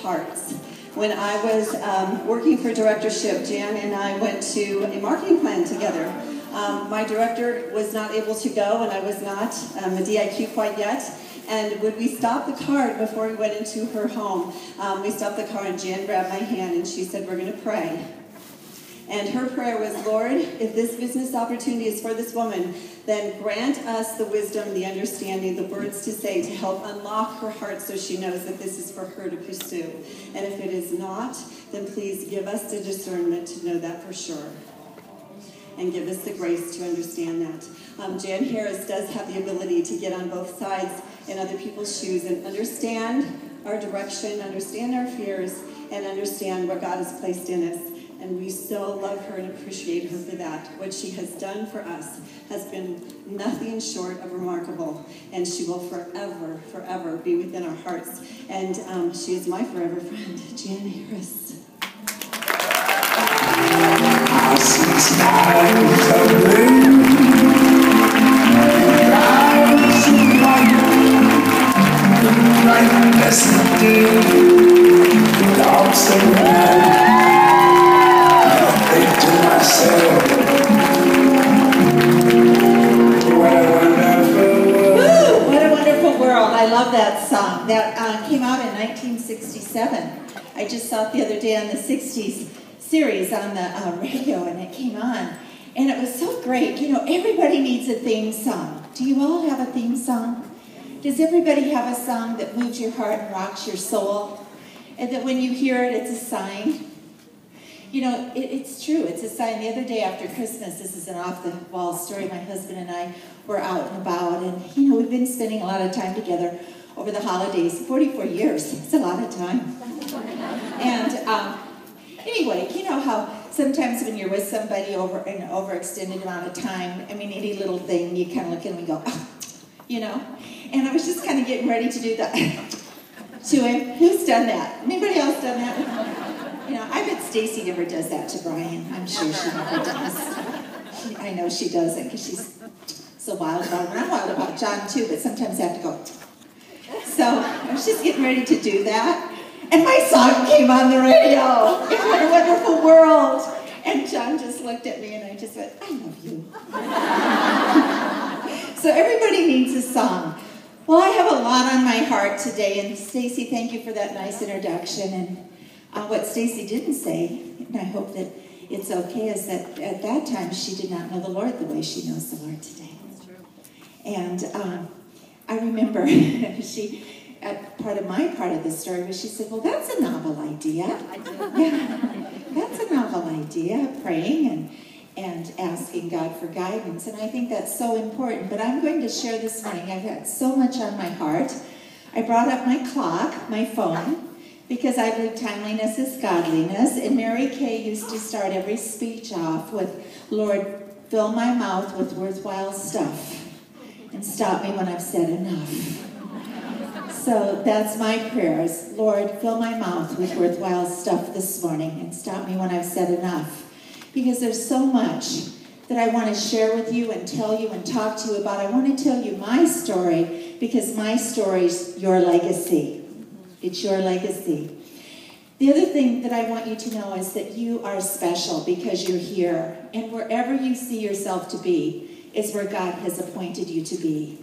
hearts. When I was working for directorship, Jan and I went to a marketing plan together. My director was not able to go, and I was not a DIQ quite yet. And when we stopped the car before we went into her home, we stopped the car and Jan grabbed my hand and she said, "We're going to pray." And her prayer was, "Lord, if this business opportunity is for this woman, then grant us the wisdom, the understanding, the words to say to help unlock her heart so she knows that this is for her to pursue. And if it is not, then please give us the discernment to know that for sure. And give us the grace to understand that." Jan Harris does have the ability to get on both sides in other people's shoes and understand our direction, understand our fears, and understand what God has placed in us. And we so love her and appreciate her for that. What she has done for us has been nothing short of remarkable. And she will forever, forever be within our hearts. And she is my forever friend, Jan Harris. I see skies of blue, clouds of white, like yesterday, dogs around. Think to myself, what a wonderful world. Woo! What a wonderful world. I love that song. That came out in 1967. I just saw it the other day on the 60s series on the radio, and it came on. And it was so great. You know, everybody needs a theme song. Do you all have a theme song? Does everybody have a song that moves your heart and rocks your soul? And that when you hear it, it's a sign? You know, it's true. It's a sign. The other day after Christmas, this is an off-the-wall story, my husband and I were out and about, and, you know, we've been spending a lot of time together over the holidays. 44 years. It's a lot of time. And anyway, you know how sometimes when you're with somebody over an overextended amount of time, I mean, any little thing, you kind of look at them and go, oh, you know? And I was just kind of getting ready to do that to him. Who's done that? Anybody else done that? You know, I bet Stacy never does that to Brian. I'm sure she never does. I know she doesn't because she's so wild about him. I'm wild about John too, but sometimes I have to go. So I was just getting ready to do that. And my song came on the radio. What a wonderful world. And John just looked at me and I just went, I love you. So everybody needs a song. Well, I have a lot on my heart today. And Stacy, thank you for that nice introduction. And what Stacy didn't say, and I hope that it's okay, is that at that time she did not know the Lord the way she knows the Lord today. That's true. And I remember she... part of the story was she said, well, that's a novel idea. Yeah, that's a novel idea, praying and asking God for guidance. And I think that's so important. But I'm going to share this morning. I've got so much on my heart. I brought up my clock, my phone, because I believe timeliness is godliness. And Mary Kay used to start every speech off with, Lord, fill my mouth with worthwhile stuff and stop me when I've said enough. So that's my prayers. Lord, fill my mouth with worthwhile stuff this morning and stop me when I've said enough. Because there's so much that I want to share with you and tell you and talk to you about. I want to tell you my story because my story's your legacy. It's your legacy. The other thing that I want you to know is that you are special because you're here. And wherever you see yourself to be is where God has appointed you to be.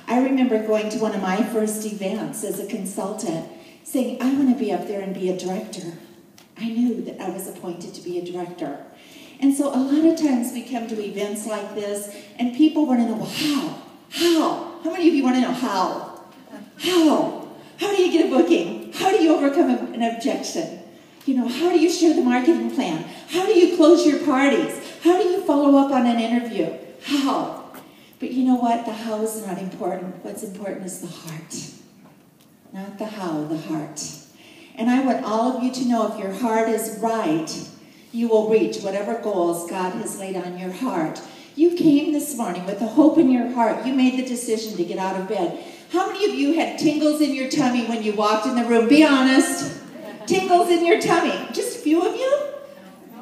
I remember going to one of my first events as a consultant saying, I want to be up there and be a director. I knew that I was appointed to be a director. And so a lot of times we come to events like this and people want to know, well, how? How? How many of you want to know how? How? How do you get a booking? How do you overcome an objection? You know, how do you share the marketing plan? How do you close your parties? How do you follow up on an interview? How? But you know what? The how is not important. What's important is the heart. Not the how, the heart. And I want all of you to know if your heart is right, you will reach whatever goals God has laid on your heart. You came this morning with a hope in your heart. You made the decision to get out of bed. How many of you had tingles in your tummy when you walked in the room? Be honest. Tingles in your tummy. Just a few of you?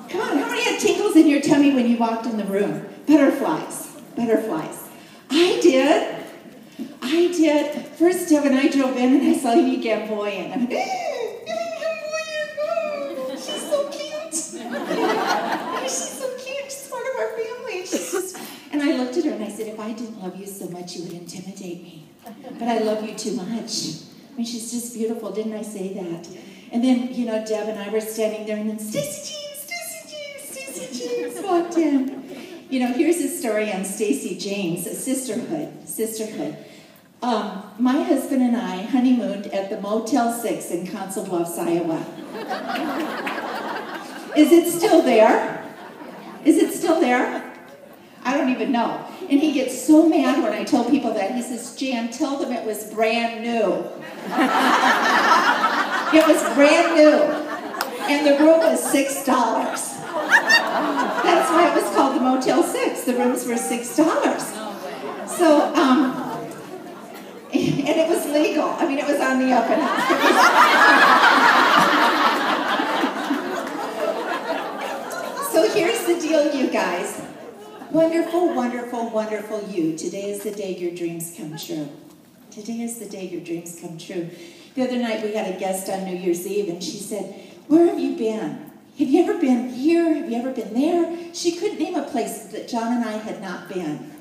Come on, how many had tingles in your tummy when you walked in the room? Butterflies. Butterflies. I did. First, Deb and I drove in and I saw you Gamboy and I didn't love you so much, you would intimidate me. But I love you too much. I mean, she's just beautiful. Didn't I say that? And then, you know, Deb and I were standing there, and then Stacy James walked in. You know, here's a story on Stacy James, sisterhood. My husband and I honeymooned at the Motel 6 in Council Bluffs, Iowa. Is it still there? Is it still there? I don't even know. And he gets so mad when I tell people that. He says, Jan, tell them it was brand new. It was brand new. And the room was $6. That's why it was called the Motel 6. The rooms were $6. So, and it was legal. I mean, it was on the up and up. So here's the deal, you guys. Wonderful, wonderful, wonderful you. Today is the day your dreams come true. Today is the day your dreams come true. The other night we had a guest on New Year's Eve, and she said, where have you been? Have you ever been here? Have you ever been there? She couldn't name a place that John and I had not been.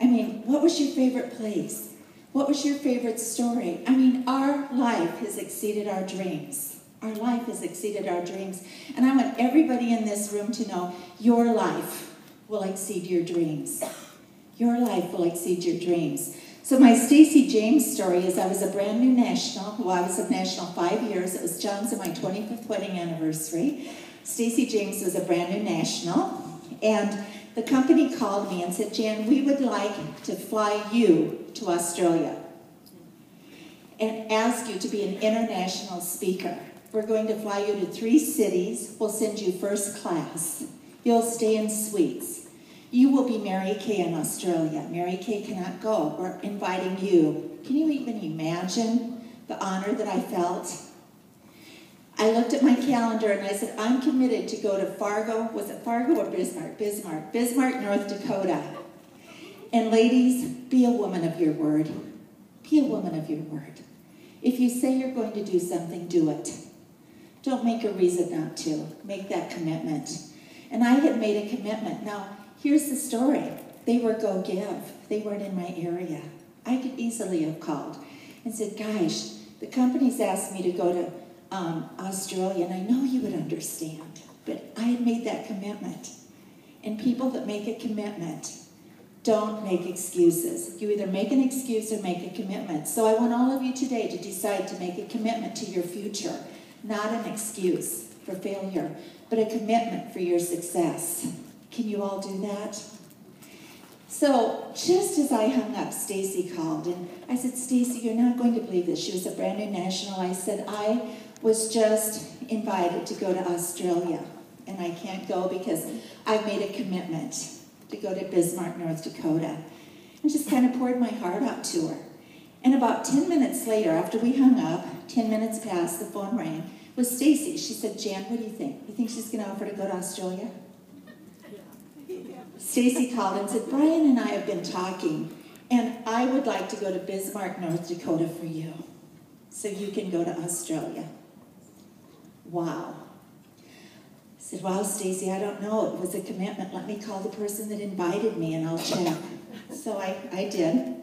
I mean, what was your favorite place? What was your favorite story? I mean, our life has exceeded our dreams. Our life has exceeded our dreams. And I want everybody in this room to know your life will exceed your dreams. Your life will exceed your dreams. So my Stacy James story is I was a brand new national. Well, I was a national 5 years. It was John's and my 25th wedding anniversary. Stacy James was a brand new national. And the company called me and said, Jan, we would like to fly you to Australia and ask you to be an international speaker. We're going to fly you to 3 cities. We'll send you first class. You'll stay in suites. You will be Mary Kay in Australia. Mary Kay cannot go. We're inviting you. Can you even imagine the honor that I felt? I looked at my calendar and I said, I'm committed to go to Fargo. Was it Fargo or Bismarck? Bismarck, North Dakota. And ladies, be a woman of your word. Be a woman of your word. If you say you're going to do something, do it. Don't make a reason not to. Make that commitment. And I had made a commitment. Now, here's the story. They were go give. They weren't in my area. I could easily have called and said, gosh, the company's asked me to go to Australia, and I know you would understand. But I had made that commitment. And people that make a commitment don't make excuses. You either make an excuse or make a commitment. So I want all of you today to decide to make a commitment to your future. Not an excuse for failure, but a commitment for your success. Can you all do that? So just as I hung up, Stacy called, and I said, Stacy, you're not going to believe this. She was a brand new national. I said, I was just invited to go to Australia, and I can't go because I've made a commitment to go to Bismarck, North Dakota. And just kind of poured my heart out to her. And about 10 minutes later, after we hung up, 10 minutes passed, the phone rang, was Stacy. She said, Jan, what do you think? You think she's going to offer to go to Australia? Stacy called and said, Brian and I have been talking, and I would like to go to Bismarck, North Dakota for you, so you can go to Australia. Wow. I said, wow, Stacy, I don't know. It was a commitment. Let me call the person that invited me, and I'll check. So I did.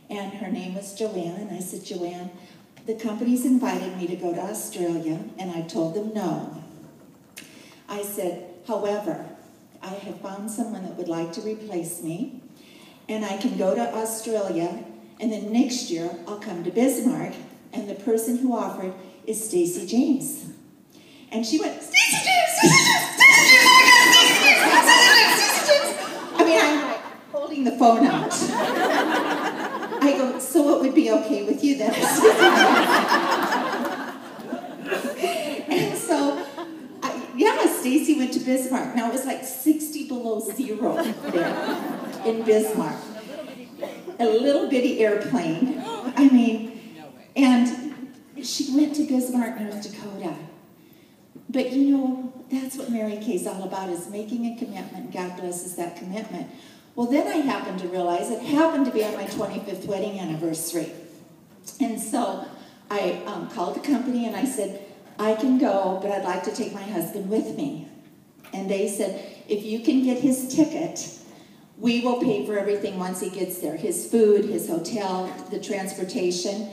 And her name was Joanne, and I said, Joanne, the company's invited me to go to Australia, and I told them no. I said, however, I have found someone that would like to replace me, and I can go to Australia, and then next year I'll come to Bismarck, and the person who offered is Stacy James. And she went, Stacy James, Stacy James, Stacy James, oh my God, Stacy James, Stacy James. I mean, I'm like holding the phone out. I go, so it would be okay with you then? And so, Stacy went to Bismarck. Now it was like 60 below zero there in Bismarck. A little bitty airplane. I mean, and she went to Bismarck, North Dakota. But you know, that's what Mary Kay's all about, is making a commitment. God blesses that commitment. Well, then I happened to realize it happened to be on my 25th wedding anniversary. And so I called the company and I said, I can go, but I'd like to take my husband with me. And they said, if you can get his ticket, We will pay for everything once he gets there. His food, his hotel, the transportation.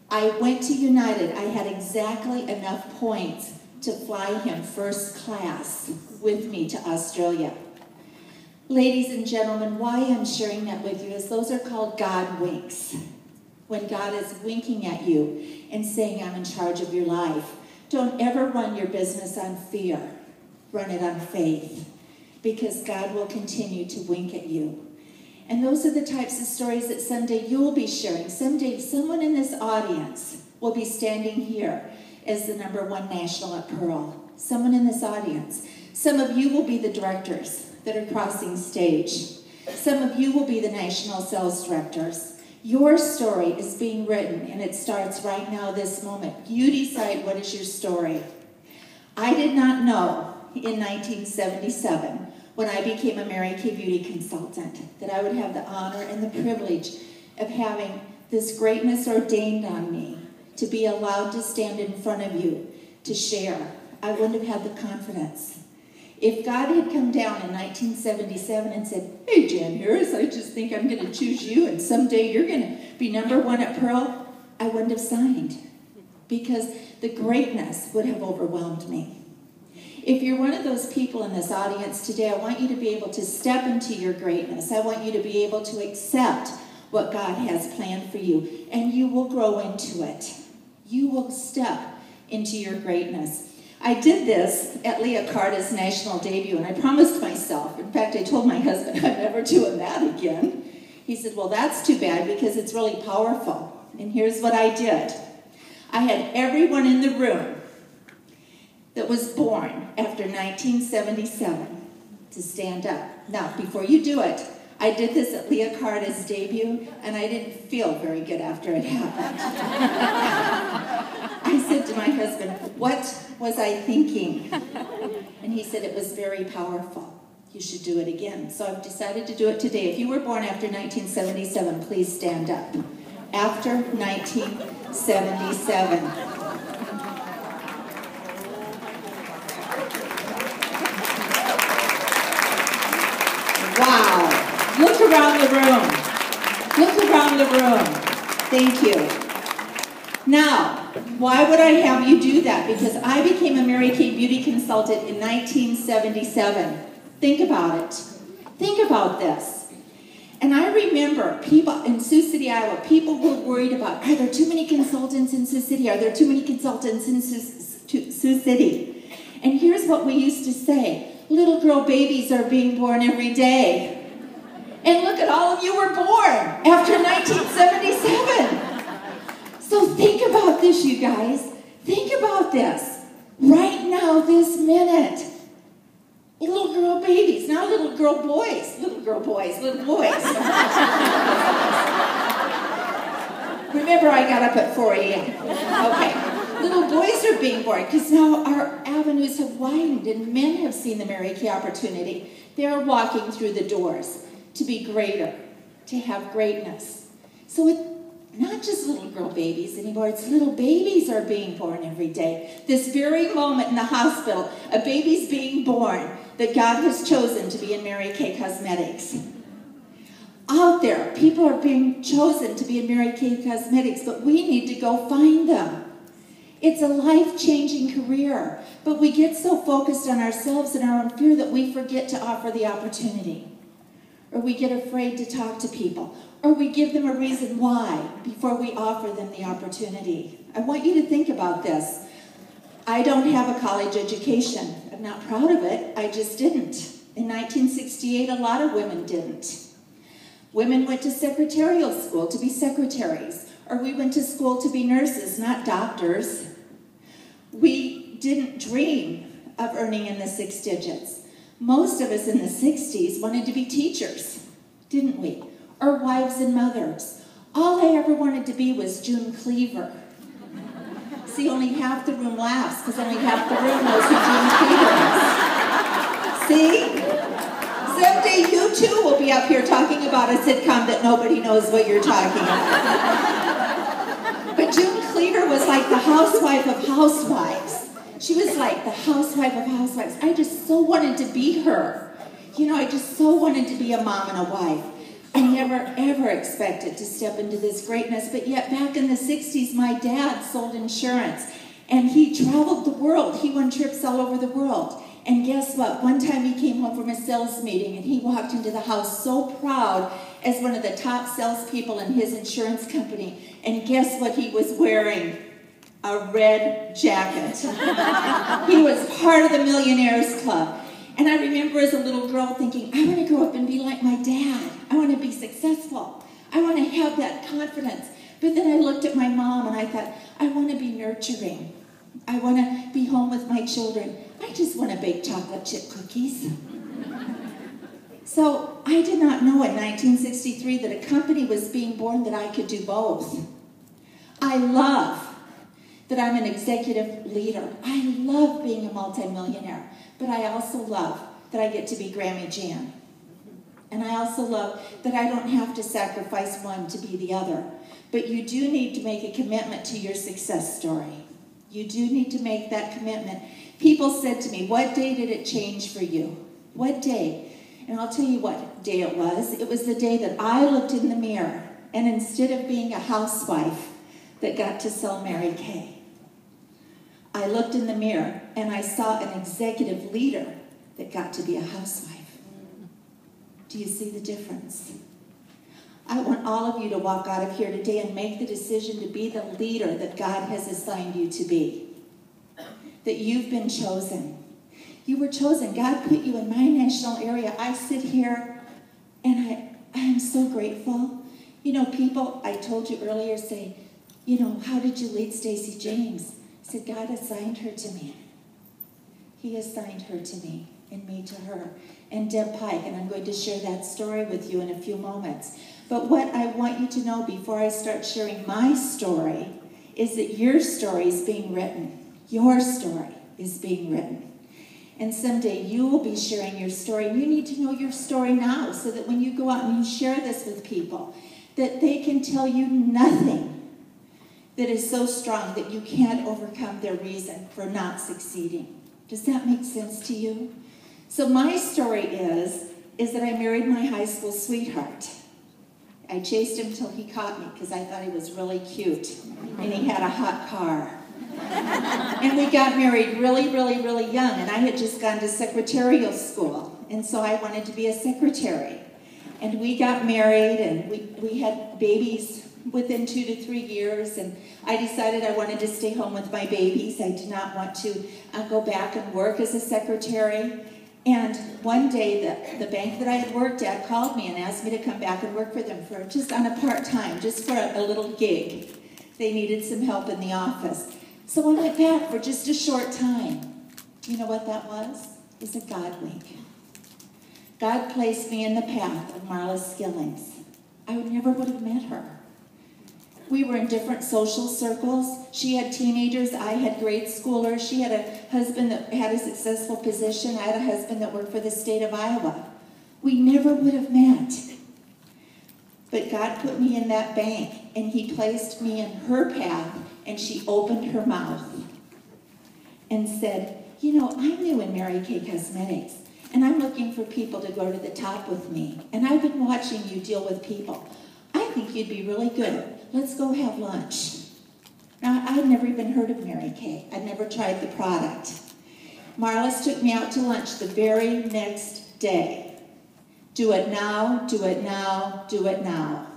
I went to United. I had exactly enough points to fly him first class with me to Australia. Ladies and gentlemen, why I'm sharing that with you is those are called God winks. When God is winking at you and saying, I'm in charge of your life. Don't ever run your business on fear. Run it on faith. Because God will continue to wink at you. And those are the types of stories that someday you'll be sharing. Someday someone in this audience will be standing here as the #1 national at Pearl. Someone in this audience. Some of you will be the directors that are crossing stage. Some of you will be the national sales directors. Your story is being written, and it starts right now, this moment. You decide what is your story. I did not know in 1977, when I became a Mary Kay Beauty consultant, that I would have the honor and the privilege of having this greatness ordained on me to be allowed to stand in front of you to share. I wouldn't have had the confidence. If God had come down in 1977 and said, hey, Jan Harris, I just think I'm going to choose you, and someday you're going to be #1 at Pearl, I wouldn't have signed, because the greatness would have overwhelmed me. If you're one of those people in this audience today, I want you to be able to step into your greatness. I want you to be able to accept what God has planned for you, and you will grow into it. You will step into your greatness. I did this at Leah Carter's national debut, and I promised myself, in fact, I told my husband, I'm never doing that again. He said, well, that's too bad because it's really powerful. And here's what I did. I had everyone in the room that was born after 1977 to stand up. Now, before you do it, I did this at Leah Carter's debut, and I didn't feel very good after it happened. I said to my husband, what was I thinking? And he said, it was very powerful. You should do it again. So I've decided to do it today. If you were born after 1977, please stand up. After 1977. Wow. Look around the room. Look around the room. Thank you. Now, why would I have you do that? Because I became a Mary Kay Beauty consultant in 1977. Think about it. Think about this. And I remember people in Sioux City, Iowa, people were worried about, are there too many consultants in Sioux City? Are there too many consultants in Sioux City? And here's what we used to say. Little girl babies are being born every day. And look at all of you were born after 1977. So think about this, you guys. Think about this. Right now, this minute. Little girl babies, now little girl boys. Little girl boys, little boys. Remember, I got up at 4 a.m. Okay. Little boys are being born because now our avenues have widened and men have seen the Mary Kay opportunity. They're walking through the doors to be greater, to have greatness. So it's not just little girl babies anymore, it's little babies are being born every day. This very moment in the hospital, a baby's being born that God has chosen to be in Mary Kay Cosmetics. Out there, people are being chosen to be in Mary Kay Cosmetics, but we need to go find them. It's a life-changing career, but we get so focused on ourselves and our own fear that we forget to offer the opportunity. Or we get afraid to talk to people, or we give them a reason why before we offer them the opportunity. I want you to think about this. I don't have a college education. I'm not proud of it. I just didn't. In 1968, a lot of women didn't. Women went to secretarial school to be secretaries, or we went to school to be nurses, not doctors. We didn't dream of earning in the 6 digits. Most of us in the 60s wanted to be teachers, didn't we? Or wives and mothers. All I ever wanted to be was June Cleaver. See, only half the room laughs because only half the room knows who June Cleaver is. See? Someday you too will be up here talking about a sitcom that nobody knows what you're talking about. But June Cleaver was like the housewife of housewives. She was like the housewife of housewives. I just so wanted to be her. You know, I just so wanted to be a mom and a wife. I never, ever expected to step into this greatness, but yet back in the 60s, my dad sold insurance, and he traveled the world. He won trips all over the world. And guess what? One time he came home from a sales meeting, and he walked into the house so proud as one of the top salespeople in his insurance company. And guess what he was wearing? A red jacket. He was part of the Millionaires Club. And I remember as a little girl thinking, I want to grow up and be like my dad. I want to be successful. I want to have that confidence. But then I looked at my mom and I thought, I want to be nurturing. I want to be home with my children. I just want to bake chocolate chip cookies. So I did not know in 1963 that a company was being born that I could do both. I love that I'm an executive leader. I love being a multimillionaire. But I also love that I get to be Grammy Jan. And I also love that I don't have to sacrifice one to be the other. But you do need to make a commitment to your success story. You do need to make that commitment. People said to me, what day did it change for you? What day? And I'll tell you what day it was. It was the day that I looked in the mirror, and instead of being a housewife that got to sell Mary Kay, I looked in the mirror and I saw an executive leader that got to be a housewife. Do you see the difference? I want all of you to walk out of here today and make the decision to be the leader that God has assigned you to be. That you've been chosen. You were chosen. God put you in my national area. I sit here and I am so grateful. You know, people, I told you earlier, say, you know, how did you lead Stacy James? I said, God assigned her to me. He assigned her to me and me to her. And Deb Pike, and I'm going to share that story with you in a few moments. But what I want you to know before I start sharing my story is that your story is being written. Your story is being written. And someday you will be sharing your story. And you need to know your story now so that when you go out and you share this with people, that they can tell you nothing that is so strong that you can't overcome their reason for not succeeding. Does that make sense to you? So my story is that I married my high school sweetheart. I chased him till he caught me because I thought he was really cute and he had a hot car. And we got married really, really, really young, and I had just gone to secretarial school, and so I wanted to be a secretary. And we got married, and we had babies within 2 to 3 years, and I decided I wanted to stay home with my babies. I did not want to go back and work as a secretary. And one day, the bank that I had worked at called me and asked me to come back and work for them for just on a part-time, just for a little gig. They needed some help in the office. So I went back for just a short time. You know what that was? It was a God wink. God placed me in the path of Marla Skillings. I never would have met her. We were in different social circles. She had teenagers. I had grade schoolers. She had a husband that had a successful position. I had a husband that worked for the state of Iowa. We never would have met. But God put me in that bank, and he placed me in her path, and she opened her mouth and said, you know, I'm new in Mary Kay Cosmetics, and I'm looking for people to go to the top with me. And I've been watching you deal with people. I think you'd be really good. Let's go have lunch. Now, I'd never even heard of Mary Kay. I'd never tried the product. Marlis took me out to lunch the very next day. Do it now, do it now, do it now.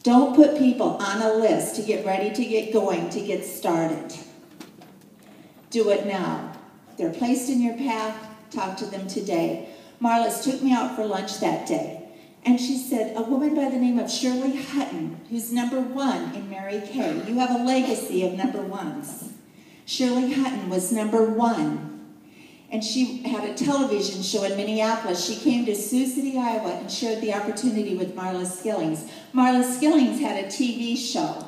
Don't put people on a list to get ready to get going, to get started. Do it now. They're placed in your path. Talk to them today. Marlis took me out for lunch that day. And she said, a woman by the name of Shirley Hutton, who's #1 in Mary Kay. You have a legacy of #1s. Shirley Hutton was #1. And she had a television show in Minneapolis. She came to Sioux City, Iowa, and shared the opportunity with Marla Skillings. Marla Skillings had a TV show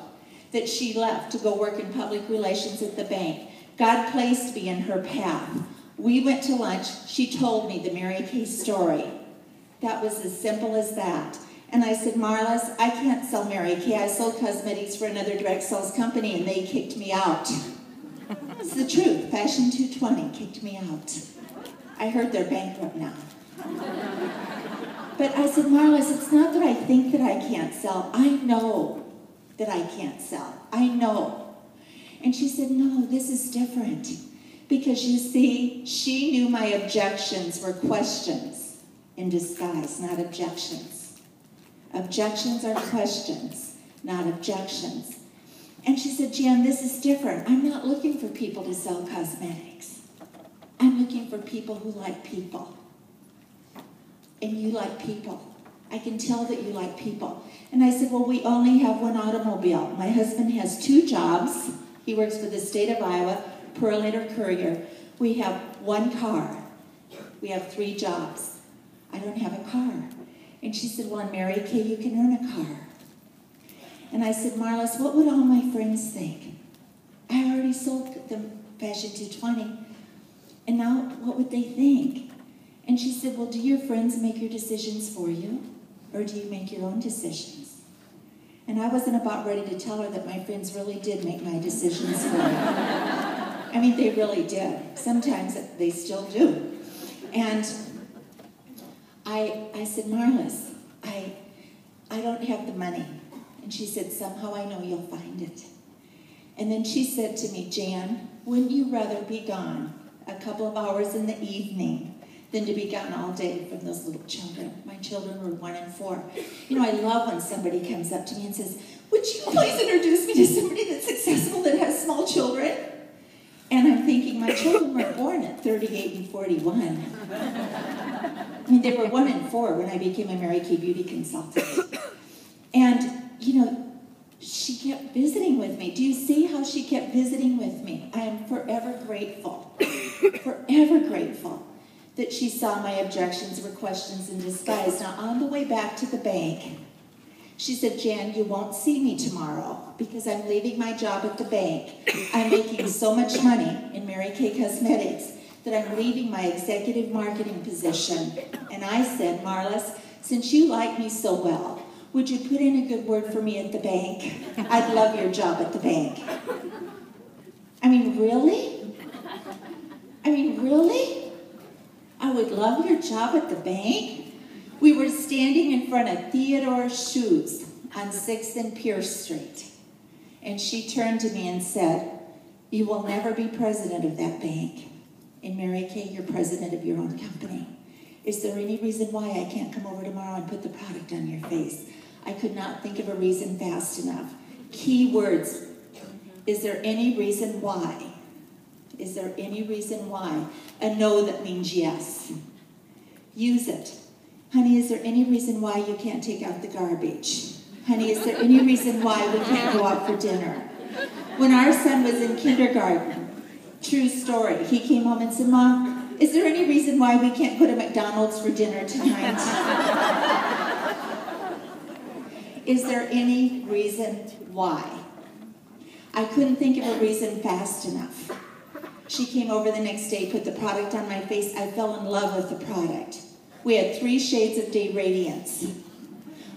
that she left to go work in public relations at the bank. God placed me in her path. We went to lunch. She told me the Mary Kay story. That was as simple as that. And I said, Marlis, I can't sell Mary Kay. I sold cosmetics for another direct sales company, and they kicked me out. It's the truth. Fashion 220 kicked me out. I heard they're bankrupt now. But I said, Marlis, it's not that I think that I can't sell. I know that I can't sell. I know. And she said, no, this is different. Because you see, she knew my objections were questions in disguise, not objections. Objections are questions, not objections. And she said, Jan, this is different. I'm not looking for people to sell cosmetics. I'm looking for people who like people. And you like people. I can tell that you like people. And I said, well, we only have one automobile. My husband has 2 jobs. He works for the state of Iowa, Perlator Courier. We have 1 car. We have 3 jobs. I don't have a car. And she said, well, in Mary Kay, you can earn a car. And I said, Marlis, what would all my friends think? I already sold them Fashion 220. And now, what would they think? And she said, well, do your friends make your decisions for you? Or do you make your own decisions? And I wasn't about ready to tell her that my friends really did make my decisions for me. I mean, they really did. Sometimes they still do. And I said, Marlis, I don't have the money. And she said, somehow I know you'll find it. And then she said to me, Jan, wouldn't you rather be gone a couple of hours in the evening than to be gone all day from those little children? My children were 1 and 4. You know, I love when somebody comes up to me and says, would you please introduce me to somebody that's successful that has small children? And I'm thinking, my children were born at 38 and 41. I mean, they were 1 and 4 when I became a Mary Kay beauty consultant. And, you know, she kept visiting with me. Do you see how she kept visiting with me? I am forever grateful, forever grateful that she saw my objections were questions in disguise. Now, on the way back to the bank, she said, Jan, you won't see me tomorrow because I'm leaving my job at the bank. I'm making so much money in Mary Kay Cosmetics that I'm leaving my executive marketing position. And I said, Marlis, since you like me so well, would you put in a good word for me at the bank? I'd love your job at the bank. I mean, really? I mean, really? I would love your job at the bank? We were standing in front of Theodore's Shoes on 6th and Pierce Street. And she turned to me and said, you will never be president of that bank. In Mary Kay, you're president of your own company. Is there any reason why I can't come over tomorrow and put the product on your face? I could not think of a reason fast enough. Key words. Is there any reason why? Is there any reason why? A no that means yes. Use it. Honey, is there any reason why you can't take out the garbage? Honey, is there any reason why we can't go out for dinner? When our son was in kindergarten, true story, he came home and said, Mom, is there any reason why we can't go to McDonald's for dinner tonight? Is there any reason why? I couldn't think of a reason fast enough. She came over the next day, put the product on my face. I fell in love with the product. We had 3 shades of Day Radiance.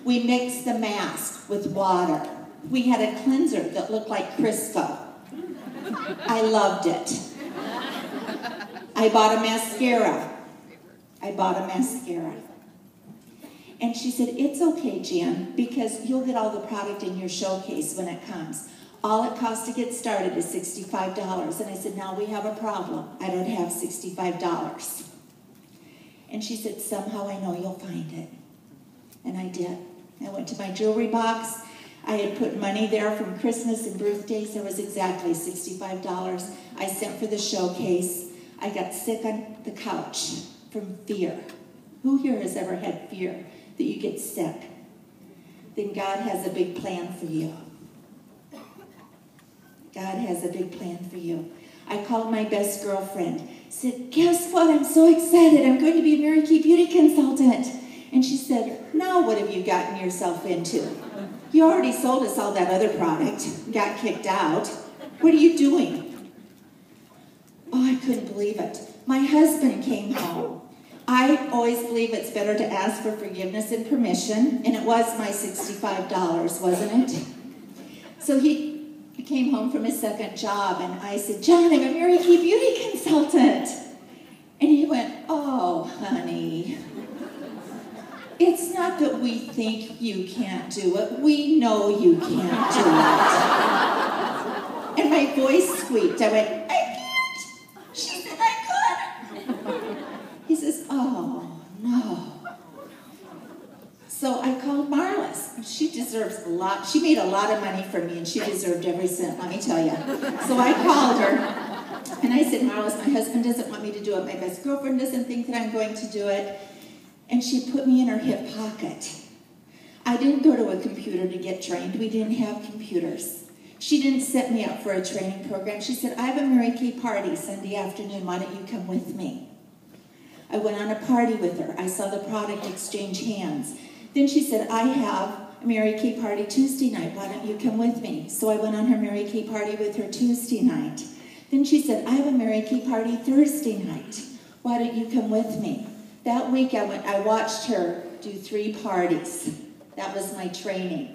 We mixed the mask with water. We had a cleanser that looked like Crisco. I loved it. I bought a mascara. And she said, it's okay, Jan, because you'll get all the product in your showcase when it comes. All it costs to get started is $65. And I said, now we have a problem. I don't have $65. And she said, somehow I know you'll find it. And I did. I went to my jewelry box. I had put money there from Christmas and birthdays. There was exactly $65. I sent for the showcase. I got sick on the couch from fear. Who here has ever had fear that you get sick? Then God has a big plan for you. God has a big plan for you. I called my best girlfriend. Said, guess what? I'm so excited. I'm going to be a Mary Kay beauty consultant. And she said, now what have you gotten yourself into? You already sold us all that other product. Got kicked out. What are you doing? Oh, I couldn't believe it. My husband came home. I always believe it's better to ask for forgiveness and permission. And it was my $65, wasn't it? So he came home from his second job, and I said, John, I'm a Mary Kay beauty consultant. And he went, "Oh, honey, it's not that we think you can't do it. We know you can't do it." And my voice squeaked. I went, "I can't." She said, "I could." He says, "Oh, no." So I called Marlis. She deserves a lot. She made a lot of money for me, and she deserved every cent, let me tell you. So I called her, and I said, "Marlis, my husband doesn't want me to do it. My best girlfriend doesn't think that I'm going to do it." And she put me in her hip pocket. I didn't go to a computer to get trained. We didn't have computers. She didn't set me up for a training program. She said, "I have a Mary Kay party Sunday afternoon. Why don't you come with me?" I went on a party with her. I saw the product exchange hands. Then she said, "I have a Mary Kay party Tuesday night. Why don't you come with me?" So I went on her Mary Kay party with her Tuesday night. Then she said, "I have a Mary Kay party Thursday night. Why don't you come with me?" That week I watched her do 3 parties. That was my training.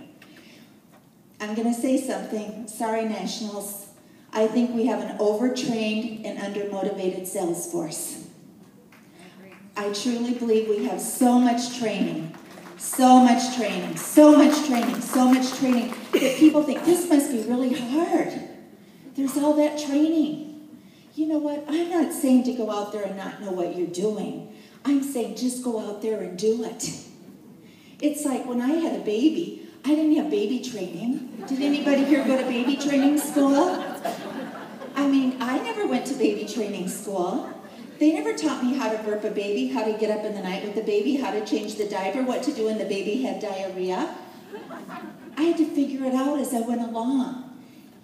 I'm going to say something. Sorry, Nationals. I think we have an overtrained and undermotivated sales force. I truly believe we have so much training. So much training, so much training, so much training, that people think this must be really hard. There's all that training. You know what? I'm not saying to go out there and not know what you're doing. I'm saying just go out there and do it. It's like when I had a baby, I didn't have baby training. Did anybody here go to baby training school? I mean, I never went to baby training school. They never taught me how to burp a baby, how to get up in the night with the baby, how to change the diaper, what to do when the baby had diarrhea. I had to figure it out as I went along.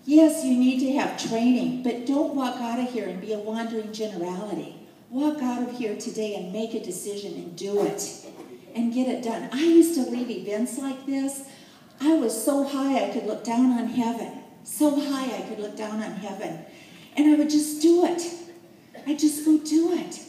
Yes, you need to have training, but don't walk out of here and be a wandering generality. Walk out of here today and make a decision and do it and get it done. I used to leave events like this. I was so high I could look down on heaven. So high I could look down on heaven. And I would just do it. I just go do it.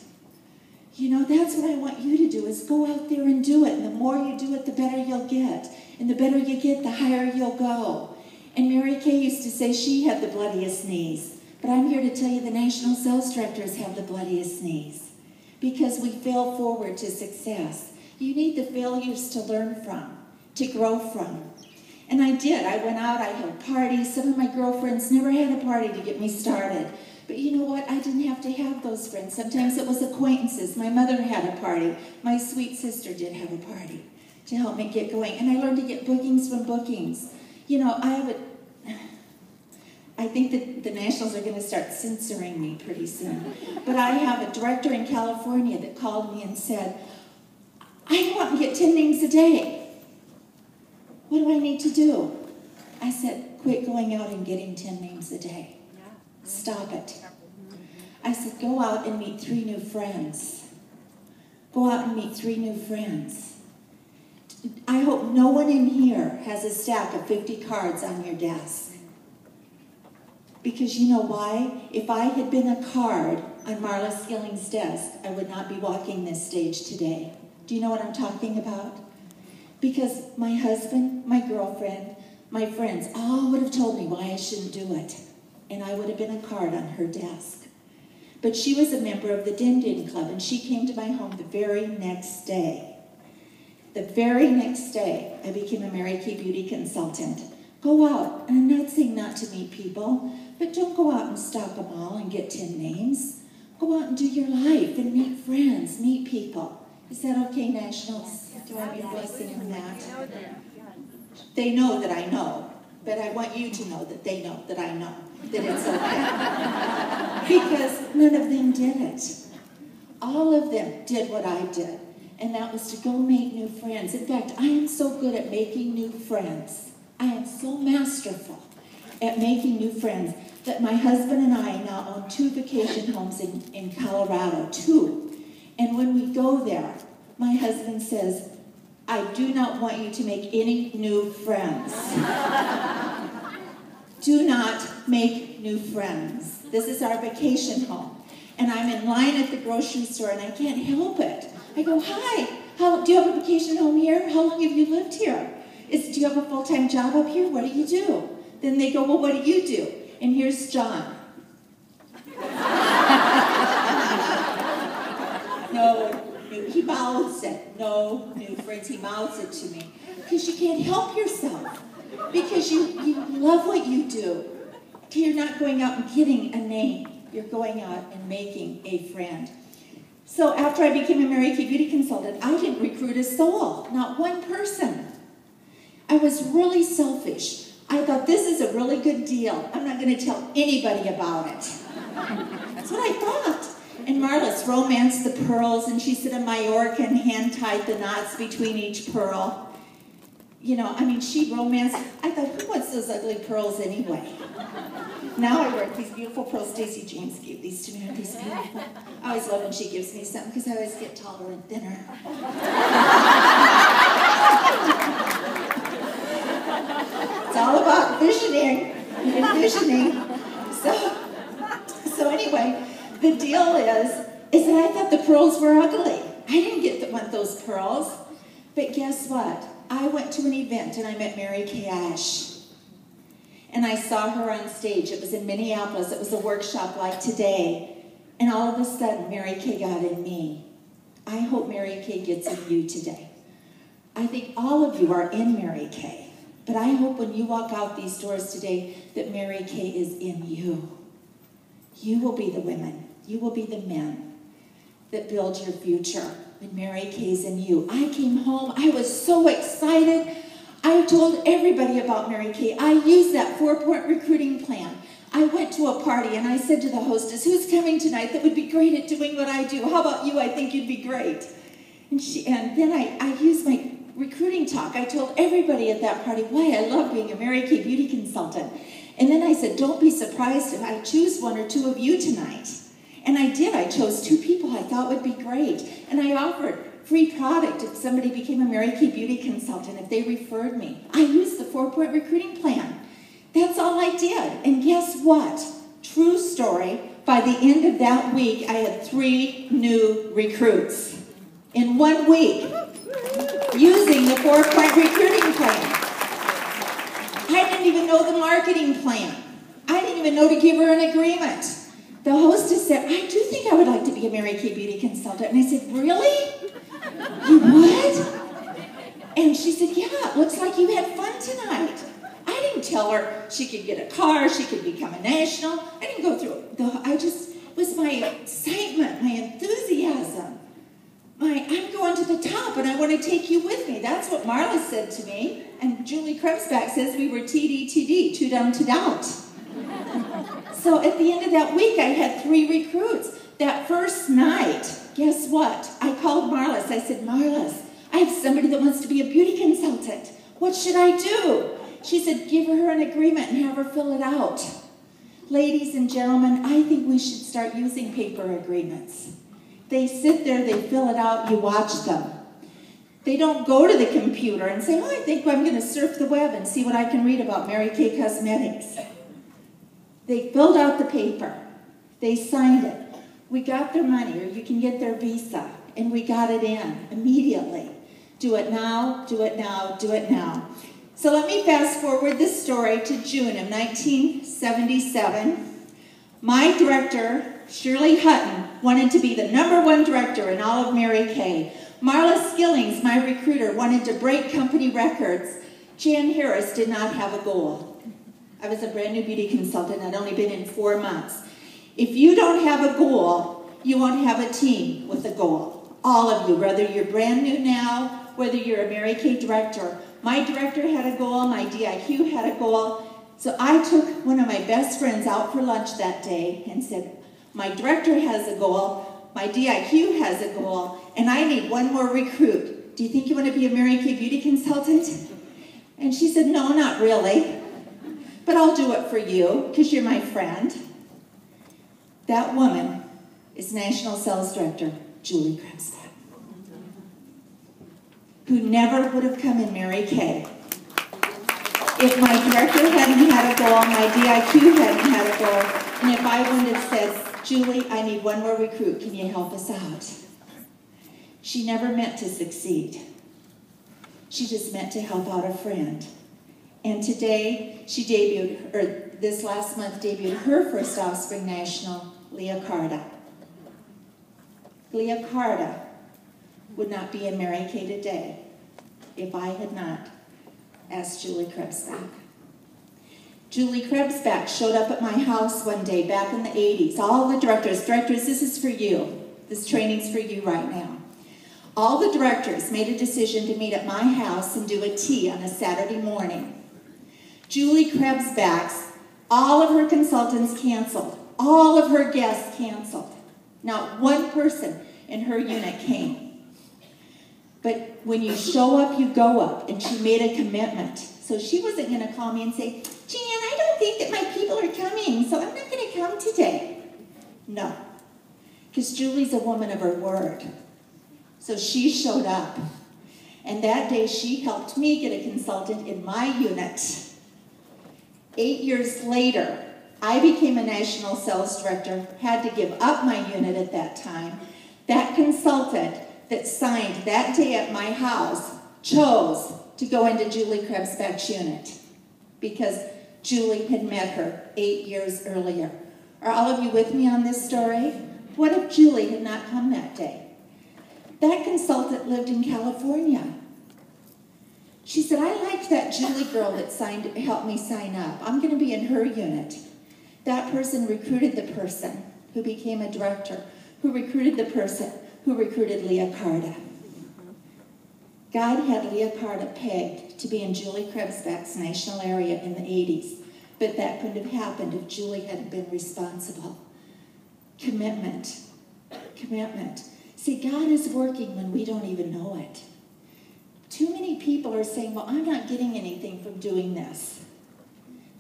You know, that's what I want you to do, is go out there and do it. And the more you do it, the better you'll get. And the better you get, the higher you'll go. And Mary Kay used to say she had the bloodiest knees. But I'm here to tell you the national sales directors have the bloodiest knees. Because we fail forward to success. You need the failures to learn from, to grow from. And I did. I went out, I held parties. Some of my girlfriends never had a party to get me started. But you know what? I didn't have to have those friends. Sometimes it was acquaintances. My mother had a party. My sweet sister did have a party to help me get going. And I learned to get bookings from bookings. You know, I think that the Nationals are going to start censoring me pretty soon. But I have a director in California that called me and said, "I want to get 10 names a day. What do I need to do?" I said, "Quit going out and getting 10 names a day. Stop it." I said, "Go out and meet 3 new friends. Go out and meet 3 new friends." I hope no one in here has a stack of 50 cards on your desk. Because you know why? If I had been a card on Marla Skilling's desk, I would not be walking this stage today. Do you know what I'm talking about? Because my husband, my girlfriend, my friends all would have told me why I shouldn't do it. And I would have been a card on her desk. But she was a member of the Din Din Club, and she came to my home the very next day. The very next day, I became a Mary Kay beauty consultant. Go out, and I'm not saying not to meet people, but don't go out and stop them all and get 10 names. Go out and do your life and meet friends, meet people. Is that okay, Nationals? Do I have your blessing on that? They know that I know, but I want you to know that they know that I know that it's okay. Because none of them did it. All of them did what I did, and that was to go make new friends. In fact, I am so good at making new friends. I am so masterful at making new friends that my husband and I now own 2 vacation homes in Colorado, 2. And when we go there, my husband says, "I do not want you to make any new friends." Do not make new friends. This is our vacation home. And I'm in line at the grocery store and I can't help it. I go, "Hi, do you have a vacation home here? How long have you lived here? Do you have a full-time job up here? What do you do?" Then they go, "Well, what do you do?" And here's John. No, he mouths it. No new friends, he mouths it to me. Because you can't help yourself. Because you love what you do. You're not going out and getting a name. You're going out and making a friend. So after I became a Mary Kay beauty consultant, I didn't recruit a soul, not one person. I was really selfish. I thought, this is a really good deal. I'm not going to tell anybody about it. That's what I thought. And Marlis romanced the pearls, and she said a Majorca and hand-tied the knots between each pearl. You know, I mean, she romanced. I thought, who wants those ugly pearls anyway? Now I wear these beautiful pearls. Stacy James gave these to me. Aren't these beautiful? I always love when she gives me something because I always get taller and thinner. It's all about visioning and envisioning. So anyway, the deal is that I thought the pearls were ugly. I didn't want those pearls. But guess what? I went to an event and I met Mary Kay Ash. And I saw her on stage. It was in Minneapolis. It was a workshop like today. And all of a sudden, Mary Kay got in me. I hope Mary Kay gets in you today. I think all of you are in Mary Kay. But I hope when you walk out these doors today that Mary Kay is in you. You will be the women. You will be the men that build your future when Mary Kay's in you. I came home. I was so excited. I told everybody about Mary Kay. I used that 4-point recruiting plan. I went to a party and I said to the hostess, who's coming tonight that would be great at doing what I do? How about you? I think you'd be great. And then I used my recruiting talk. I told everybody at that party why I love being a Mary Kay beauty consultant. And then I said, don't be surprised if I choose 1 or 2 of you tonight. And I did. I chose 2 people I thought would be great. And I offered free product if somebody became a Mary Kay beauty consultant, if they referred me. I used the 4-point recruiting plan. That's all I did. And guess what? True story. By the end of that week, I had 3 new recruits. In 1 week, using the 4-point recruiting plan. I didn't even know the marketing plan. I didn't even know to give her an agreement. The hostess said, I do think I would like to be a Mary Kay beauty consultant. And I said, really? You would? And she said, yeah, it looks like you had fun tonight. I didn't tell her she could get a car, she could become a national. I didn't go through it was my excitement, my enthusiasm. I'm going to the top and I want to take you with me. That's what Marla said to me. And Julie Krebsbach says we were TDTD, too dumb to doubt. So at the end of that week, I had 3 recruits. That first night, guess what? I called Marlis. I said, Marlis, I have somebody that wants to be a beauty consultant. What should I do? She said, give her an agreement and have her fill it out. Ladies and gentlemen, I think we should start using paper agreements. They sit there, they fill it out, you watch them. They don't go to the computer and say, I think I'm going to surf the web and see what I can read about Mary Kay Cosmetics. They filled out the paper. They signed it. We got their money, or you can get their visa, and we got it in immediately. Do it now, do it now, do it now. So let me fast forward this story to June of 1977. My director, Shirley Hutton, wanted to be the #1 director in all of Mary Kay. Marla Skillings, my recruiter, wanted to break company records. Jan Harris did not have a goal. I was a brand new beauty consultant. I'd only been in 4 months. If you don't have a goal, you won't have a team with a goal. All of you, whether you're brand new now, whether you're a Mary Kay director. My director had a goal, my DIQ had a goal. So I took one of my best friends out for lunch that day and said, my director has a goal, my DIQ has a goal, and I need 1 more recruit. Do you think you want to be a Mary Kay beauty consultant? And she said, no, not really. But I'll do it for you, because you're my friend. That woman is National Sales Director Julie Krebsbach, who never would have come in Mary Kay if my director hadn't had a goal, my DIQ hadn't had a goal, and if I wouldn't have said, Julie, I need 1 more recruit, can you help us out? She never meant to succeed. She just meant to help out a friend. And today, she debuted, or this last month debuted her first Offspring National, Leah Carda. Leah Carda would not be in Mary Kay today if I had not asked Julie Krebsbach. Julie Krebsbach showed up at my house one day back in the 80s. All the directors, this is for you. This training's for you right now. All the directors made a decision to meet at my house and do a tea on a Saturday morning. Julie Krebsbach's, all of her consultants canceled. All of her guests canceled. Not one person in her unit came. But when you show up, you go up. And she made a commitment. So she wasn't going to call me and say, Jan, I don't think that my people are coming, so I'm not going to come today. No. Because Julie's a woman of her word. So she showed up. And that day she helped me get a consultant in my unit. 8 years later, I became a national sales director, had to give up my unit at that time. That consultant that signed that day at my house chose to go into Julie Krebsbach's unit because Julie had met her 8 years earlier. Are all of you with me on this story? What if Julie had not come that day? That consultant lived in California. She said, I liked that Julie girl that helped me sign up. I'm going to be in her unit. That person recruited the person who became a director, who recruited the person who recruited Leah Carta. God had Leah Carta pegged to be in Julie Krebsbach's national area in the 80s, but that couldn't have happened if Julie hadn't been responsible. Commitment. Commitment. See, God is working when we don't even know it. Too many people are saying, well, I'm not getting anything from doing this.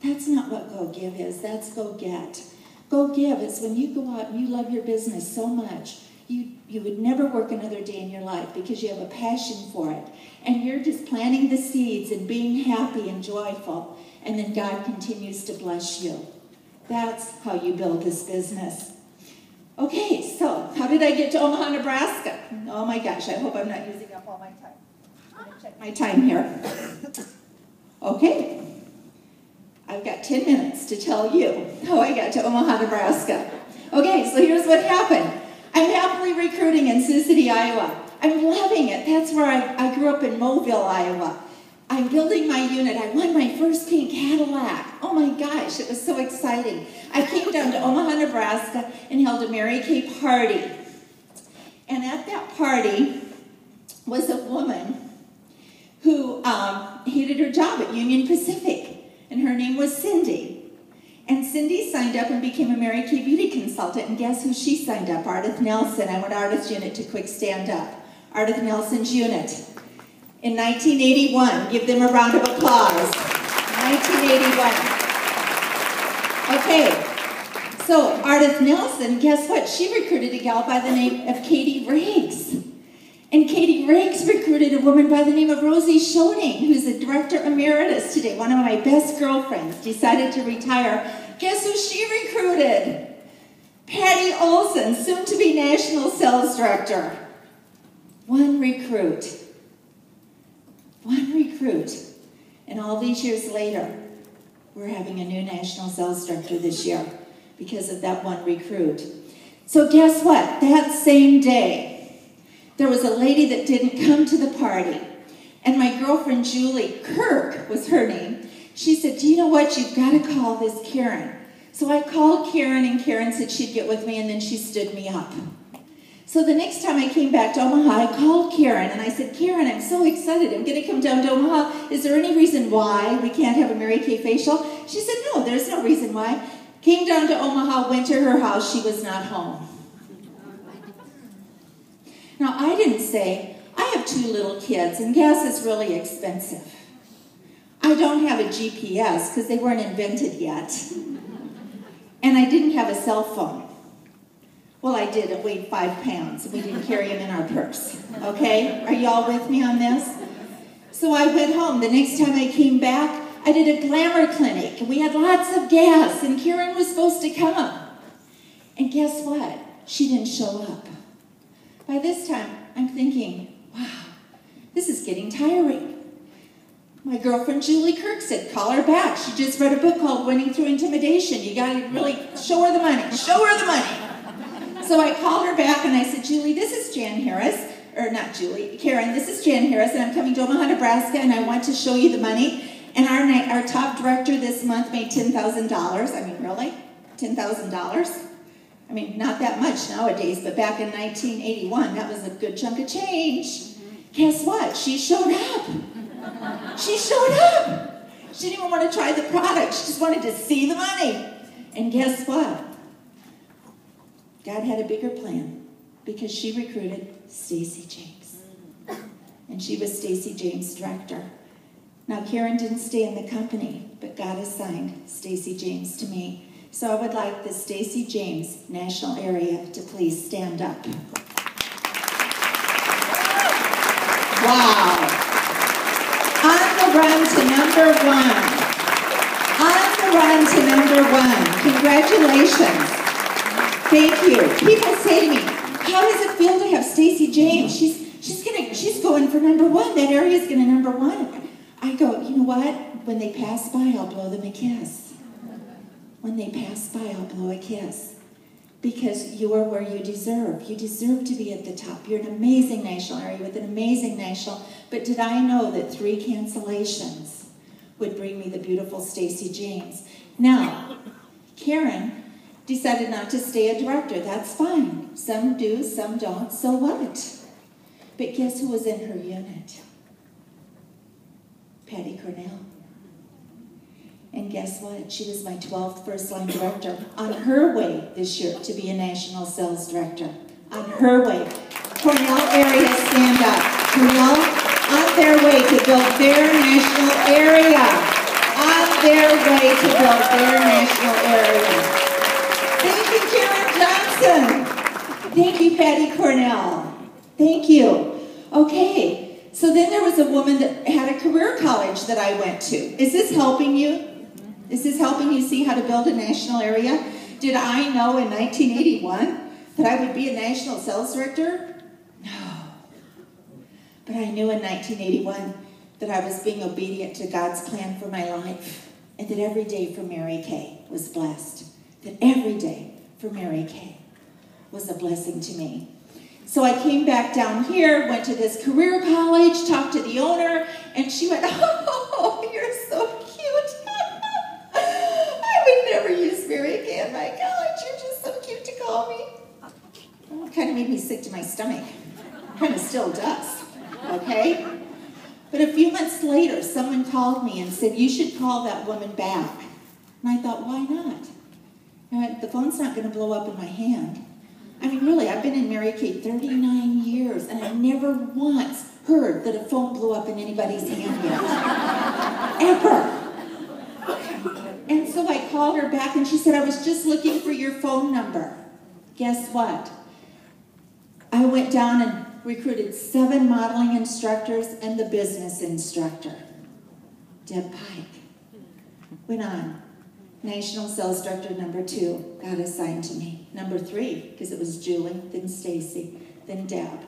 That's not what go give is. That's go get. Go give is when you go out and you love your business so much, you would never work another day in your life because you have a passion for it. And you're just planting the seeds and being happy and joyful. And then God continues to bless you. That's how you build this business. Okay, so how did I get to Omaha, Nebraska? Oh my gosh, I hope I'm not using up all my time. I'm going to check my time here. Okay. I've got 10 minutes to tell you how I got to Omaha, Nebraska. Okay, so here's what happened. I'm happily recruiting in Sioux City, Iowa. I'm loving it. That's where I grew up in Mobile, Iowa. I'm building my unit. I won my first pink Cadillac. Oh my gosh, it was so exciting. I came down to Omaha, Nebraska and held a Mary Kay party. And at that party was a woman who hated her job at Union Pacific. And her name was Cindy. And Cindy signed up and became a Mary Kay beauty consultant. And guess who she signed up? Ardith Nelson. I want Ardith's unit to quick stand up. Ardith Nelson's unit. In 1981. Give them a round of applause. 1981. Okay. So Ardith Nelson, guess what? She recruited a gal by the name of Katie Riggs. And Katie Riggs recruited a woman by the name of Rosie Schoening, who's a director emeritus today, one of my best girlfriends, decided to retire. Guess who she recruited? Patty Olson, soon to be national sales director. One recruit. One recruit. And all these years later, we're having a new national sales director this year because of that one recruit. So guess what? That same day, there was a lady that didn't come to the party. And my girlfriend Julie, Kirk was her name, she said, do you know what? You've got to call this Karen. So I called Karen, and Karen said she'd get with me, and then she stood me up. So the next time I came back to Omaha, I called Karen, and I said, Karen, I'm so excited. I'm going to come down to Omaha. Is there any reason why we can't have a Mary Kay facial? She said, no, there's no reason why. Came down to Omaha, went to her house. She was not home. Now, I didn't say, I have 2 little kids, and gas is really expensive. I don't have a GPS, because they weren't invented yet. And I didn't have a cell phone. Well, I did. It weighed 5 pounds. We didn't carry them in our purse. Okay? Are y'all with me on this? So I went home. The next time I came back, I did a glamour clinic, and we had lots of gas, and Karen was supposed to come. And guess what? She didn't show up. By this time, I'm thinking, wow, this is getting tiring. My girlfriend Julie Kirk said, call her back. She just read a book called Winning Through Intimidation. You got to really show her the money. Show her the money. So I called her back and I said, Julie, this is Jan Harris. or not Julie, Karen, this is Jan Harris, and I'm coming to Omaha, Nebraska, and I want to show you the money. And our top director this month made $10,000. I mean, really? $10,000? I mean, not that much nowadays, but back in 1981, that was a good chunk of change. Guess what? She showed up. She showed up. She didn't even want to try the product. She just wanted to see the money. And guess what? God had a bigger plan because she recruited Stacy James. And she was Stacy James' director. Now, Karen didn't stay in the company, but God assigned Stacy James to me. So I would like the Stacy James National Area to please stand up. Wow. On the run to number one. On the run to number one. Congratulations. Thank you. People say to me, how does it feel to have Stacy James? She's going for number one. That area is going to number one. I go, you know what? When they pass by, I'll blow them a kiss. When they pass by, I'll blow a kiss. Because you are where you deserve. You deserve to be at the top. You're an amazing national area with an amazing national. But did I know that 3 cancellations would bring me the beautiful Stacy James? Now, Karen decided not to stay a director. That's fine. Some do, some don't. So what? But guess who was in her unit? Patty Cornell. And guess what? She was my 12th first-line director on her way this year to be a national sales director. On her way. Cornell area, stand up. Cornell, on their way to build their national area. On their way to build their national area. Thank you, Karen Johnson. Thank you, Patty Cornell. Thank you. Okay. So then there was a woman that had a career college that I went to. Is this helping you? Is this helping you see how to build a national area? Did I know in 1981 that I would be a national sales director? No. But I knew in 1981 that I was being obedient to God's plan for my life, and that every day for Mary Kay was blessed. That every day for Mary Kay was a blessing to me. So I came back down here, went to this career college, talked to the owner, and she went, oh, you're so cute. I would never use Mary Kay in my college. You're just so cute to call me. Oh, it kind of made me sick to my stomach. Kind of still does, okay? But a few months later, someone called me and said, you should call that woman back. And I thought, why not? I went, the phone's not going to blow up in my hand. I mean, really, I've been in Mary Kay 39 years, and I've never once heard that a phone blew up in anybody's hand yet. Ever. And so I called her back, and she said, I was just looking for your phone number. Guess what? I went down and recruited 7 modeling instructors and the business instructor. Deb Pike. Went on. National Sales Director number 2 got assigned to me. Number 3, because it was Julie, then Stacy, then Deb.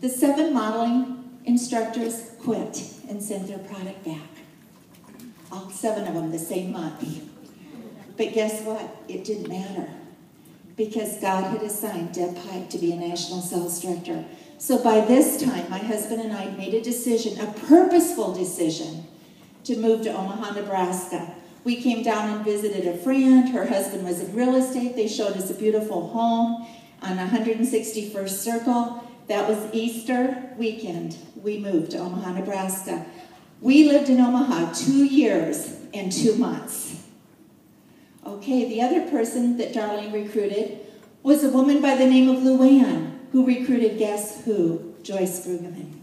The 7 modeling instructors quit and sent their product back. All 7 of them the same month. But guess what? It didn't matter. Because God had assigned Deb Pike to be a National Sales Director. So by this time, my husband and I had made a decision, a purposeful decision, to move to Omaha, Nebraska. We came down and visited a friend. Her husband was in real estate. They showed us a beautiful home on 161st Circle. That was Easter weekend. We moved to Omaha, Nebraska. We lived in Omaha 2 years and 2 months. Okay, the other person that Darlene recruited was a woman by the name of Luann, who recruited, guess who? Joyce Brueggemann.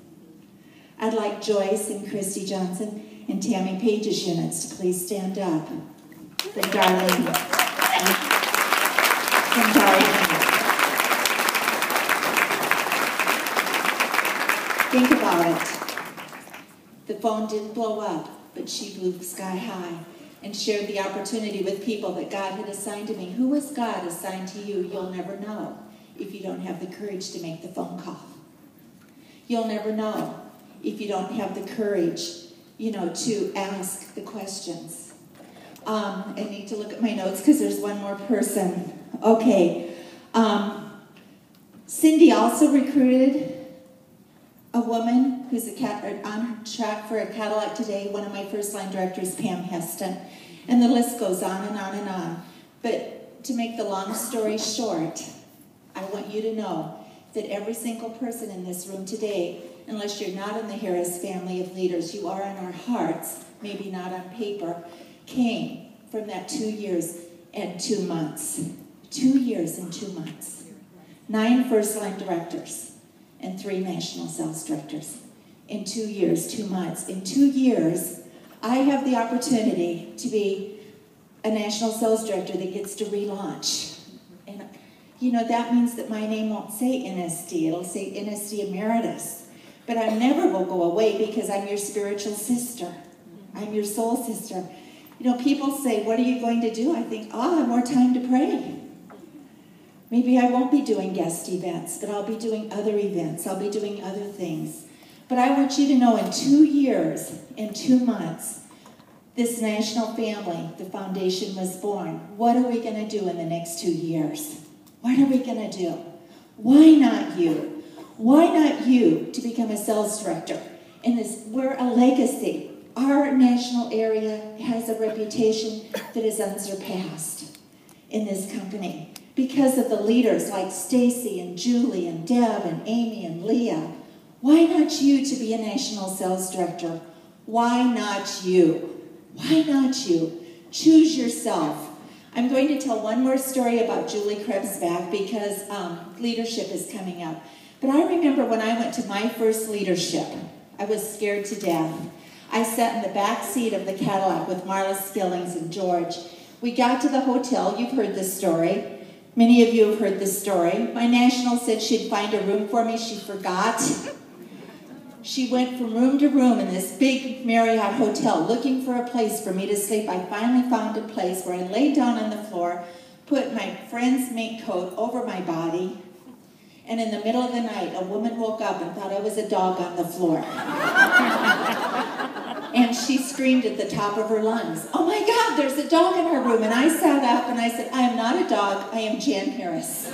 I'd like Joyce and Christy Johnson and Tammy Page's units to please stand up. From Darlene. From Darlene. Think about it. The phone didn't blow up, but she blew sky high and shared the opportunity with people that God had assigned to me. Who was God assigned to you? You'll never know if you don't have the courage to make the phone call. You'll never know if you don't have the courage, to ask the questions. I need to look at my notes because there's one more person. Okay. Cindy also recruited a woman who's on track for a Cadillac today, one of my first-line directors, Pam Heston. And the list goes on and on and on. But to make the long story short, I want you to know that every single person in this room today, unless you're not in the Harris family of leaders, you are in our hearts, maybe not on paper, came from that 2 years and 2 months. 2 years and 2 months. 9 first-line directors and 3 national sales directors. In 2 years, 2 months. In 2 years, I have the opportunity to be a national sales director that gets to relaunch. And you know, that means that my name won't say NSD, it'll say NSD Emeritus. But I never will go away because I'm your spiritual sister. I'm your soul sister. You know, people say, what are you going to do? I think, I have more time to pray. Maybe I won't be doing guest events, but I'll be doing other events. I'll be doing other things. But I want you to know in 2 years and 2 months, this national family, the foundation was born. What are we going to do in the next 2 years? What are we going to do? Why not you? Why not you to become a sales director? And we're a legacy. Our national area has a reputation that is unsurpassed in this company because of the leaders like Stacy and Julie and Deb and Amy and Leah. Why not you to be a national sales director? Why not you? Why not you? Choose yourself. I'm going to tell one more story about Julie Krebsbach because leadership is coming up. But I remember when I went to my first leadership, I was scared to death. I sat in the back seat of the Cadillac with Marla Skillings and George. We got to the hotel. You've heard this story. Many of you have heard this story. My national said she'd find a room for me. She forgot. She went from room to room in this big Marriott hotel looking for a place for me to sleep. I finally found a place where I laid down on the floor, put my friend's mink coat over my body, and in the middle of the night, a woman woke up and thought I was a dog on the floor. And she screamed at the top of her lungs, "Oh my God, there's a dog in her room." And I sat up and I said, "I am not a dog, I am Jan Harris."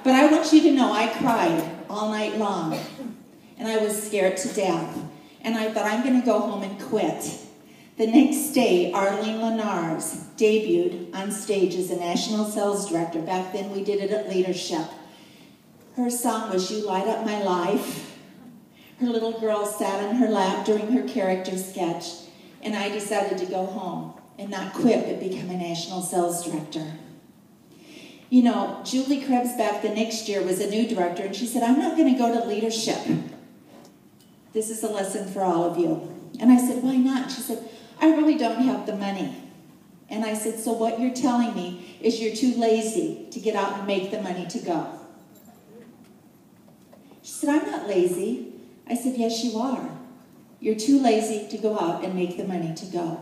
But I want you to know I cried all night long. And I was scared to death. And I thought, I'm going to go home and quit. The next day, Arlene Lenars debuted on stage as a national sales director. Back then, we did it at Leadership. Her song was "You Light Up My Life." Her little girl sat on her lap during her character sketch. And I decided to go home and not quit, but become a national sales director. You know, Julie Krebsbach the next year was a new director, and she said, "I'm not going to go to Leadership. This is a lesson for all of you." And I said, "Why not?" She said, "I really don't have the money." And I said, "So what you're telling me is you're too lazy to get out and make the money to go." She said, "I'm not lazy." I said, "Yes, you are. You're too lazy to go out and make the money to go.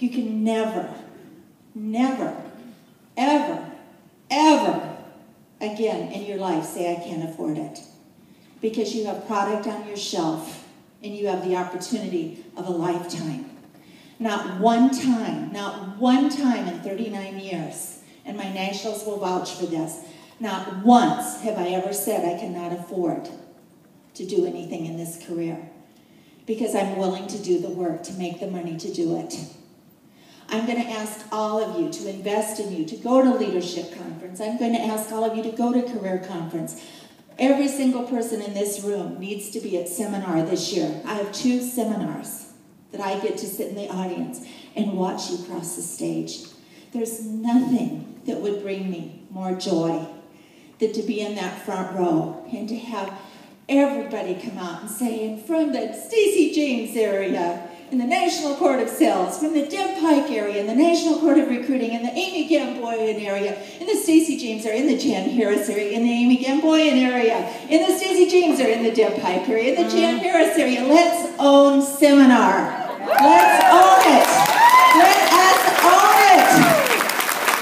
You can never, never, ever, ever again in your life say, 'I can't afford it.' Because you have product on your shelf and you have the opportunity of a lifetime. Not one time in 39 years, and my nationals will vouch for this, not once have I ever said I cannot afford to do anything in this career. Because I'm willing to do the work to make the money to do it. I'm going to ask all of you to invest in you, to go to Leadership Conference. I'm going to ask all of you to go to Career Conference. Every single person in this room needs to be at seminar this year. I have 2 seminars that I get to sit in the audience and watch you cross the stage. There's nothing that would bring me more joy than to be in that front row and to have everybody come out and say, "And from the Stacy James area, in the National Court of Sales, from the Deb Pike area, in the National Court of Recruiting, in the Amy Gamboyan area, in the Stacy James area, in the Jan Harris area, in the Amy Gamboyan area, in the Stacy James area, in the Deb Pike area, in the Jan Harris area." Let's own seminar. Let's own it. Let us own it.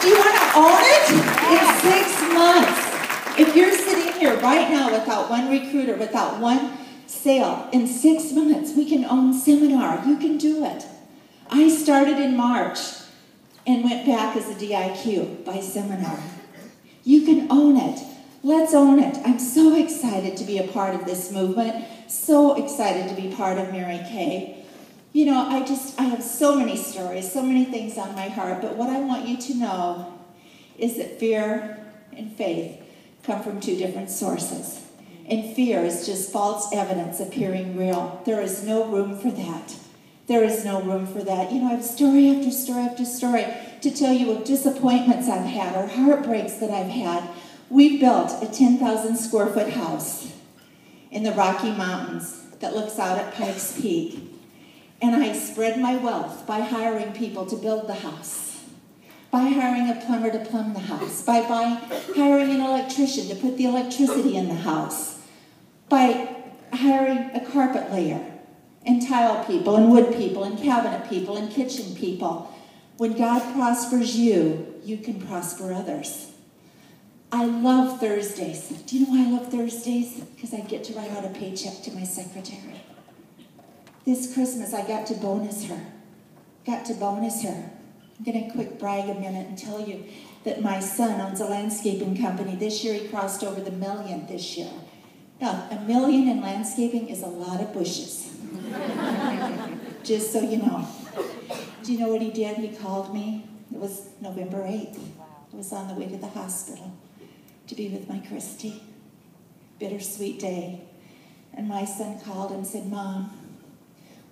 Do you want to own it? In 6 months. If you're sitting here right now without one recruiter, without one sale, in 6 months, we can own seminar. You can do it. I started in March and went back as a DIQ by seminar. You can own it. Let's own it. I'm so excited to be a part of this movement. So excited to be part of Mary Kay. You know, I have so many stories, so many things on my heart, but what I want you to know is that fear and faith come from two different sources. And fear is just false evidence appearing real. There is no room for that. There is no room for that. You know, I have story after story after story to tell you of disappointments I've had or heartbreaks that I've had. We built a 10,000 square foot house in the Rocky Mountains that looks out at Pikes Peak. And I spread my wealth by hiring people to build the house, by hiring a plumber to plumb the house, by hiring an electrician to put the electricity in the house, by hiring a carpet layer and tile people and wood people and cabinet people and kitchen people. When God prospers you, you can prosper others. I love Thursdays. Do you know why I love Thursdays? Because I get to write out a paycheck to my secretary. This Christmas, I got to bonus her. I'm going to quick brag a minute and tell you that my son owns a landscaping company. This year, he crossed over the $1 million this year. Now, $1 million in landscaping is a lot of bushes. Just so you know. Do you know what he did? He called me. It was November 8th. I was on the way to the hospital to be with my Christy. Bittersweet day. And my son called and said, Mom,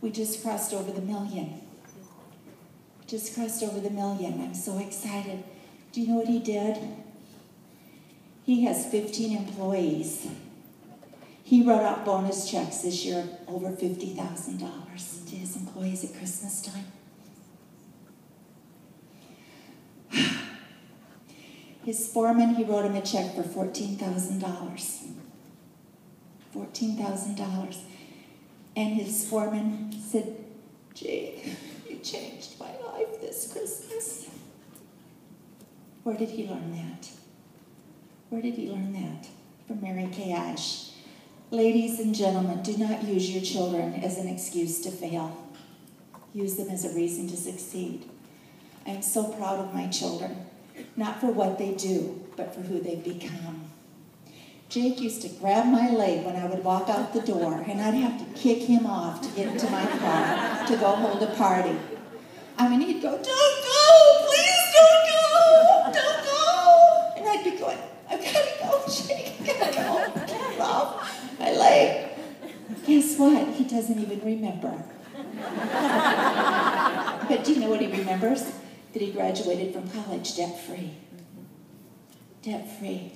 we just crossed over the $1 million. Just crossed over the $1 million. I'm so excited. Do you know what he did? He has 15 employees. He wrote out bonus checks this year of over $50,000 to his employees at Christmas time. His foreman, he wrote him a check for $14,000. $14,000. And his foreman said, Jake, you changed my life this Christmas. Where did he learn that? Where did he learn that? From Mary Kay Ash. Ladies and gentlemen, do not use your children as an excuse to fail. Use them as a reason to succeed. I am so proud of my children, not for what they do, but for who they've become. Jake used to grab my leg when I would walk out the door, and I'd have to kick him off to get into my car to go hold a party. I mean, he'd go, don't go, please don't go. And I'd be going, I've got to go, Jake, I've got to go. Get off my leg. Guess what? He doesn't even remember. But do you know what he remembers? That he graduated from college debt-free. Debt-free.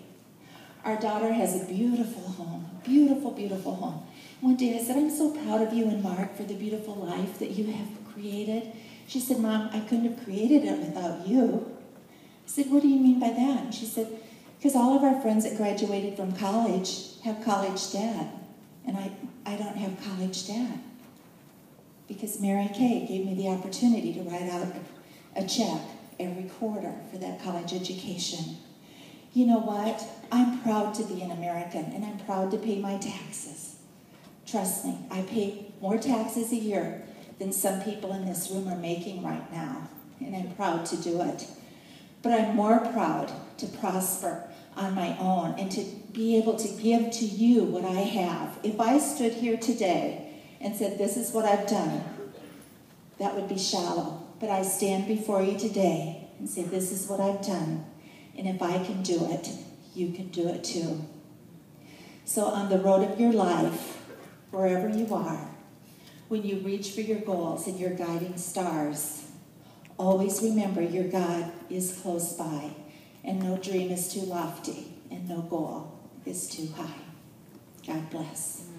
Our daughter has a beautiful home, beautiful, beautiful home. One day I said, I'm so proud of you and Mark for the beautiful life that you have created. She said, Mom, I couldn't have created it without you. I said, what do you mean by that? And she said, because all of our friends that graduated from college have college debt, and I don't have college debt. Because Mary Kay gave me the opportunity to write out a check every quarter for that college education. You know what? I'm proud to be an American, and I'm proud to pay my taxes. Trust me, I pay more taxes a year than some people in this room are making right now, and I'm proud to do it. But I'm more proud to prosper on my own and to be able to give to you what I have. If I stood here today and said, this is what I've done, that would be shallow. But I stand before you today and say, this is what I've done. And if I can do it, you can do it too. So on the road of your life, wherever you are, when you reach for your goals and your guiding stars, always remember your God is close by, and no dream is too lofty, and no goal is too high. God bless.